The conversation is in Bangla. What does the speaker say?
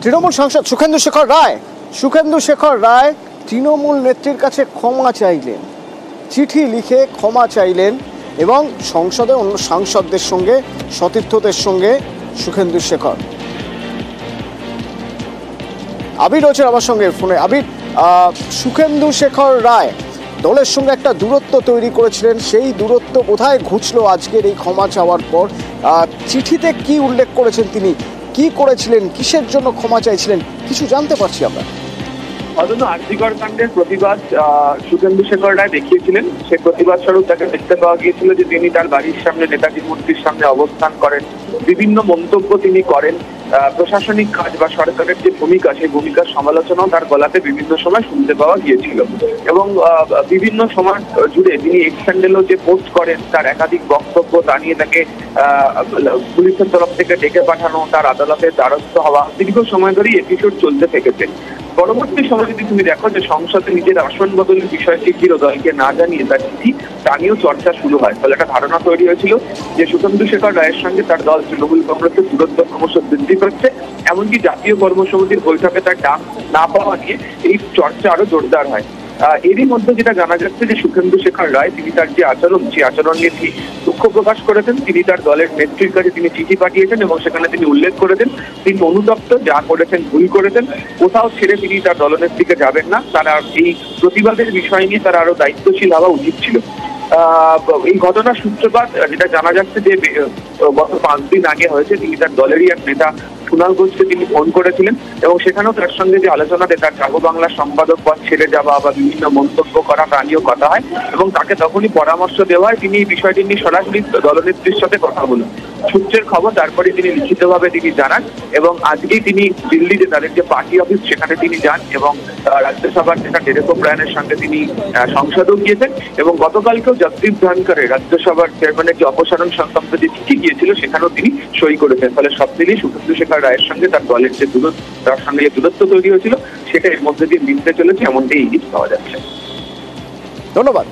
তৃণমূল সাংসদ সুখেন্দু শেখর রায় তৃণমূল নেত্রীর কাছে ক্ষমা চাইলেন, চিঠি লিখে ক্ষমা চাইলেন এবং সংসদে অন্য সাংসদদের সঙ্গে, সতীর্থদের সঙ্গে সুখেন্দু শেখর। আবির রয়েছে আমার সঙ্গে ফোনে। আবির, সুখেন্দু শেখর রায় দলের সঙ্গে একটা দূরত্ব তৈরি করেছিলেন, সেই দূরত্ব বোধহয় ঘুচলো আজকের এই ক্ষমা চাওয়ার পর। চিঠিতে কি উল্লেখ করেছেন তিনি, কি করেছিলেন, কিসের জন্য ক্ষমা চাইছিলেন, কিছু জানতে পারছি আমরা? অথচ আরজিকর কাণ্ডের প্রতিবাদ সুখেন্দু শেখর রায় দেখিয়েছিলেন। সে প্রতিবাদ স্বরূপ তাকে দেখতে পাওয়া গিয়েছিল যে তিনি তার বাড়ির সামনে নেতাজির মূর্তির সামনে অবস্থান করেন, বিভিন্ন মন্তব্য তিনি করেন, প্রশাসনিক কাজ বা সরকারের যে ভূমিকা, সেই ভূমিকার সমালোচনাও তার গলাতে বিভিন্ন সময় শুনতে পাওয়া গিয়েছিল। এবং বিভিন্ন সময় জুড়ে তিনি এক্স হ্যান্ডেলও যে পোস্ট করেন, তার একাধিক বক্তব্য, তা নিয়ে তাকে পুলিশের তরফ থেকে ডেকে পাঠানো, তার আদালতের দ্বারস্থ হওয়া, দীর্ঘ সময় ধরেই এপিসোড চলতে থেকেছে। পরবর্তী সময় যদি তুমি দেখো যে সংসদে নিজের আসন বদলের বিষয়টি ছিল দলকে না জানিয়ে তার চিঠি, তা নিয়েও চর্চা শুরু হয়। ফলে একটা ধারণা তৈরি হয়েছিল যে সুখেন্দু শেখর রায়ের সঙ্গে তার দল তৃণমূল কংগ্রেসের দূরত্ব ক্রমশ বৃদ্ধি পাচ্ছে। এমনকি জাতীয় কর্মসমিতির বৈঠকে তার ডাক না পাওয়া নিয়ে এই চর্চা আরো জোরদার হয়। এরই মধ্যে যেটা জানা যাচ্ছে যে সুখেন্দু শেখর রায় তিনি তার যে আচরণ নিয়ে তিনি দুঃখ প্রকাশ করেছেন। তিনি তার দলের নেত্রীর কাছে তিনি চিঠি পাঠিয়েছেন এবং সেখানে তিনি উল্লেখ করেছেন তিনি অনুতপ্ত, যা করেছেন ভুল করেছেন, কোথাও ছেড়ে তিনি তার দলনেত্রীকে যাবেন না। তারা এই প্রতিবাদের বিষয় নিয়ে তারা আরো দায়িত্বশীল হওয়া উচিত ছিল। এই ঘটনার সূত্রপাত যেটা জানা যাচ্ছে যে গত 5 দিন আগে হয়েছে। তিনি তার দলেরই এক নেতা কুণাল ঘোষকে তিনি ফোন করেছিলেন এবং সেখানেও তার সঙ্গে যে আলোচনাতে তার জাগো বাংলা সম্পাদক পদ ছেড়ে যাওয়া বা বিভিন্ন মন্তব্য করা, তা নিয়েও কথা হয় এবং তাকে তখনই পরামর্শ দেওয়া হয় তিনি এই বিষয়টি নিয়ে সরাসরি দলনেত্রীর সাথে কথা বলুন। সূত্রের খবর তারপরে তিনি লিখিতভাবে তিনি জানান এবং আজকেই তিনি দিল্লিতে তাদের যে পার্টি অফিস সেখানে তিনি যান এবং রাজ্যসভার নেতা ডেরেক ওব্রায়ানের সঙ্গে তিনি সংসদেও গিয়েছেন এবং গতকালকেও জগদীপ ধনখড়ের রাজ্যসভার চেয়ারম্যানের যে অপসারণ সংক্রান্ত যে চিঠি গিয়েছিল সেখানেও তিনি সই করেছেন। ফলে সব মিলিয়ে সুখেন্দু শেখর রায়ের সঙ্গে তার দলের যে তার সঙ্গে যে দূরত্ব তৈরি হয়েছিল সেটা এর মধ্যে দিয়ে মিলতে চলেছে, এমনটাই ইঙ্গিত পাওয়া যাচ্ছে। ধন্যবাদ।